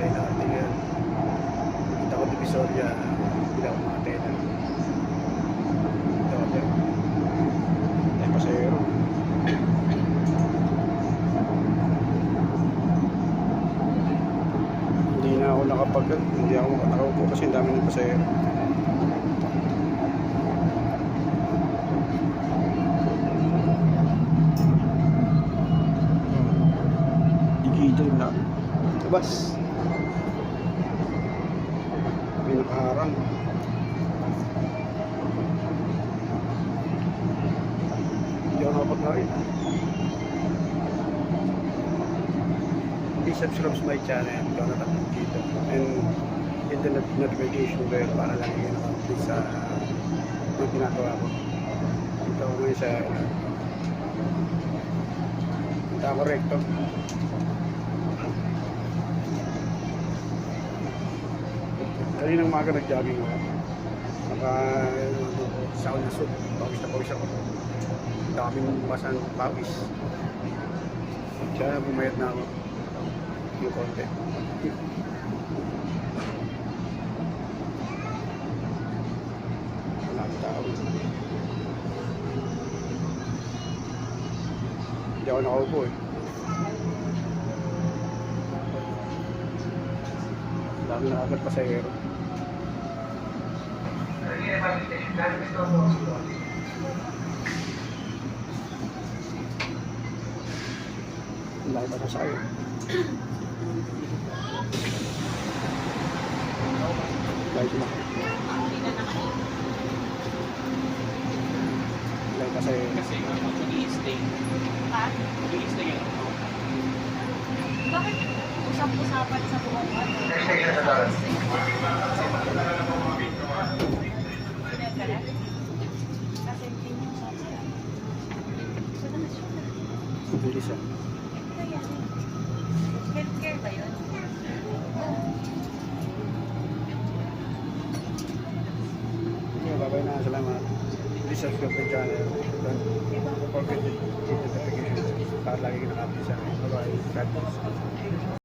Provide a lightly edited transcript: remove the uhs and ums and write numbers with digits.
sa LRT ngayon. Kita ko Divisoria, bila ko mga tela. Ito ako ay pasayero. Hindi na ako hindi ako makatakaw po kasi ang dami ng pasayero. Digital na labas, may nakaharang. Hindi ako nakapagkain. Please subscribe to my channel, Jonathan dito, and hit the notification bell para lang yung naka-update sa mga ginagawa ko. Dito ako ngayon sa punta ako recto. Kaninang umaga nag-jogging ako. Sa na suit, pawis ako. Daming basang pawis. Kaya bumayat na ako yung konti. Walang tao. Hindi ako nakaupo eh. Dami na agad pasahero. Lahat na sa'yo. Lahat na. Lahat na sa'yo. Kasi mag-i-stay. Ha? Mag-i-stay yun. Bakit usap-usapan sa buong ano? Kasi hindi niyo sabi. Bilis ah. Healthcare ba yun? Yeah, bye-bye na. Salamat. Please subscribe to the channel. Don't forget to hit the notification para lagi ka nakapit sa akin. Bye-bye. God bless.